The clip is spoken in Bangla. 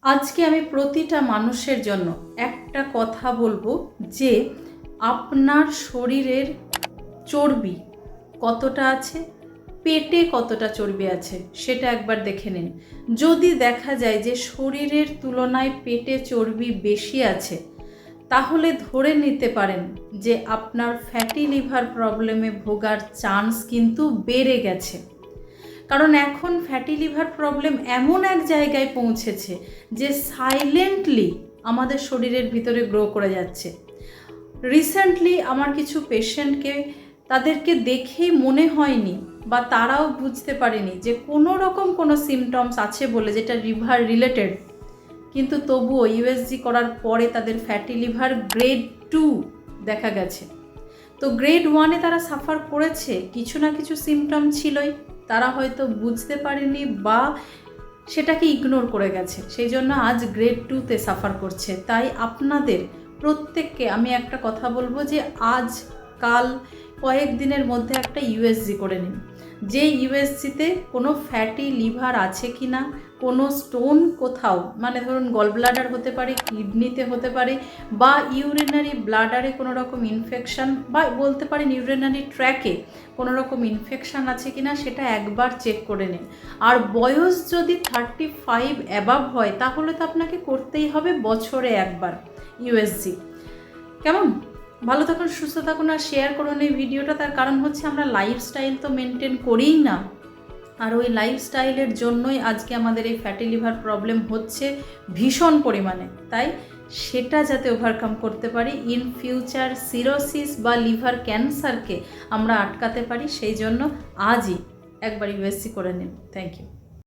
আজকে আমি প্রতিটা মানুষের জন্য একটা কথা বলবো যে আপনার শরীরের চর্বি কতটা আছে, পেটে কতটা চর্বি আছে সেটা একবার দেখে নিন। যদি দেখা যায় যে শরীরের তুলনায় পেটে চর্বি বেশি আছে, তাহলে ধরে নিতে পারেন যে আপনার ফ্যাটি লিভার প্রবলেমে ভোগার চান্স কিন্তু বেড়ে গেছে। কারণ এখন ফ্যাটি লিভার প্রবলেম এমন এক জায়গায় পৌঁছেছে যে সাইলেন্টলি আমাদের শরীরের ভিতরে গ্রো করে যাচ্ছে। রিসেন্টলি আমার কিছু পেশেন্টকে তাদেরকে দেখেই মনে হয়নি বা তারাও বুঝতে পারেনি যে কোনো রকম কোনো সিমটমস আছে বলে যেটা লিভার রিলেটেড, কিন্তু তবুও ইউএসজি করার পরে তাদের ফ্যাটি লিভার গ্রেড 2 দেখা গেছে। তো গ্রেড 1-এ তারা সাফার করেছে, কিছু না কিছু সিমটম ছিলই, তারা হয়তো বুঝতে পারেনি বা সেটাকে ইগনোর করে গেছে, সেই জন্য আজ গ্রেড 2-তে সাফার করছে। তাই আপনাদের প্রত্যেককে আমি একটা কথা বলবো যে আজ কাল কয়েকদিনের মধ্যে একটা ইউএসজি করে নিন। যে ইউএসজিতে কোনো ফ্যাটি লিভার আছে কি না, কোনো স্টোন কোথাও, মানে ধরুন গল ব্লাডার হতে পারে, কিডনিতে হতে পারে, বা ইউরিনারি ব্লাডারে কোনো রকম ইনফেকশান, বা বলতে পারেন ইউরিনারি ট্র্যাকে কোনো রকম ইনফেকশান আছে কি না, সেটা একবার চেক করে নিন। আর বয়স যদি 35 অ্যাবাভ হয় তাহলে তো আপনাকে করতেই হবে বছরে একবার ইউএসজি। কেমন? ভালো থাকুন, সুস্থ থাকুন, আর শেয়ার করুন এই ভিডিওটা। তার কারণ হচ্ছে আমরা লাইফস্টাইল তো মেনটেন করিই না, আর ওই লাইফস্টাইলের জন্যই আজকে আমাদের এই ফ্যাটি লিভার প্রবলেম হচ্ছে ভীষণ পরিমাণে। তাই সেটা যাতে ওভারকাম করতে পারি, ইন ফিউচার সিরোসিস বা লিভার ক্যান্সারকে আমরা আটকাতে পারি, সেই জন্য আজই একবার ইউএসজি করে নিন। Thank you.